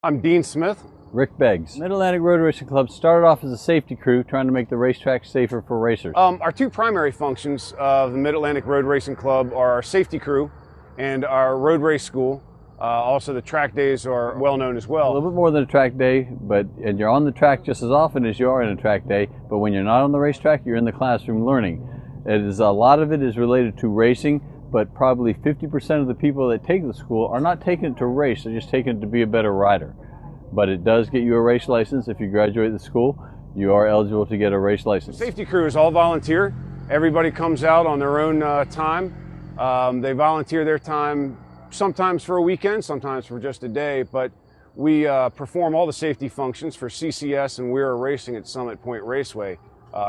I'm Dean Smith. Rick Beggs. Mid-Atlantic Road Racing Club started off as a safety crew trying to make the racetrack safer for racers. Our two primary functions of the Mid-Atlantic Road Racing Club are our safety crew and our road race school. Also, the track days are well known as well. A little bit more than a track day, and you're on the track just as often as you are in a track day, but when you're not on the racetrack, you're in the classroom learning. A lot of it is related to racing, but probably 50% of the people that take the school are not taking it to race, they're just taking it to be a better rider. But it does get you a race license. If you graduate the school, you are eligible to get a race license. The safety crew is all volunteer. Everybody comes out on their own time. They volunteer their time sometimes for a weekend, sometimes for just a day, but we perform all the safety functions for CCS and We're Racing at Summit Point Raceway.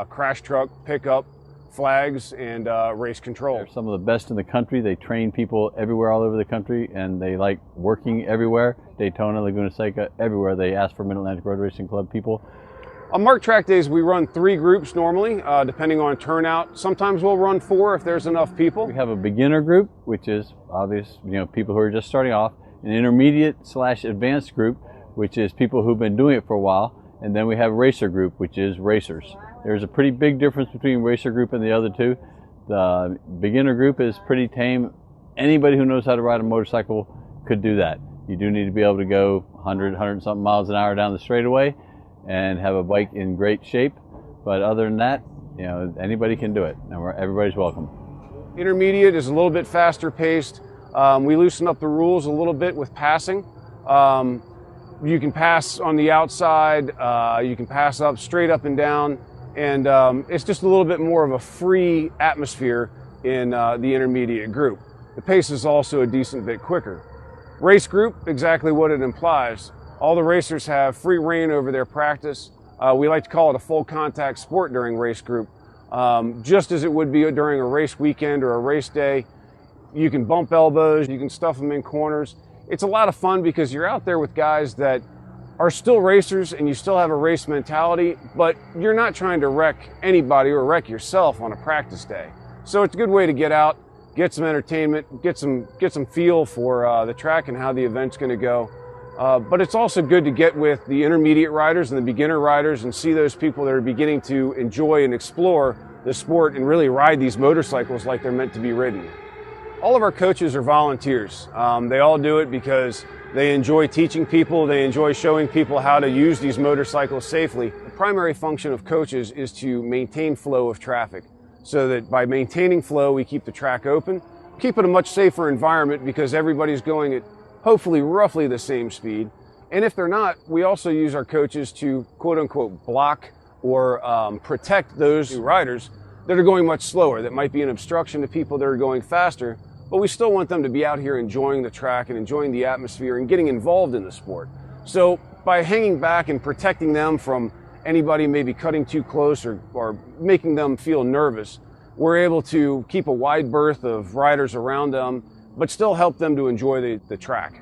Crash truck, pickup, flags, and race control. They're some of the best in the country. They train people everywhere all over the country, and they like working everywhere. Daytona, Laguna Seca, everywhere. They ask for Mid-Atlantic Road Racing Club people. On Marrc track days, we run 3 groups normally, depending on turnout. Sometimes we'll run 4 if there's enough people. We have a beginner group, which is obvious, people who are just starting off, an intermediate/advanced group, which is people who've been doing it for a while, and then we have racer group, which is racers. There's a pretty big difference between racer group and the other two. The beginner group is pretty tame. Anybody who knows how to ride a motorcycle could do that. You do need to be able to go 100 and something miles an hour down the straightaway and have a bike in great shape. But other than that, anybody can do it, and everybody's welcome. Intermediate is a little bit faster paced. We loosen up the rules a little bit with passing. You can pass on the outside, you can pass up, straight up and down, and it's just a little bit more of a free atmosphere in the intermediate group. The pace is also a decent bit quicker. Race group, exactly what it implies. All the racers have free reign over their practice. We like to call it a full contact sport during race group. Just as it would be during a race weekend or a race day. You can bump elbows, you can stuff them in corners. It's a lot of fun because you're out there with guys that are still racers and you still have a race mentality, but you're not trying to wreck anybody or wreck yourself on a practice day. So it's a good way to get out, get some entertainment, get some feel for the track and how the event's going to go. But it's also good to get with the intermediate riders and the beginner riders and see those people that are beginning to enjoy and explore the sport and really ride these motorcycles like they're meant to be ridden. All of our coaches are volunteers. They all do it because they enjoy teaching people, they enjoy showing people how to use these motorcycles safely. The primary function of coaches is to maintain flow of traffic, so that by maintaining flow, we keep the track open, keep it a much safer environment because everybody's going at hopefully roughly the same speed. And if they're not, we also use our coaches to quote unquote block or protect those riders that are going much slower, that might be an obstruction to people that are going faster. But we still want them to be out here enjoying the track and enjoying the atmosphere and getting involved in the sport. So by hanging back and protecting them from anybody maybe cutting too close or making them feel nervous, we're able to keep a wide berth of riders around them, but still help them to enjoy the track.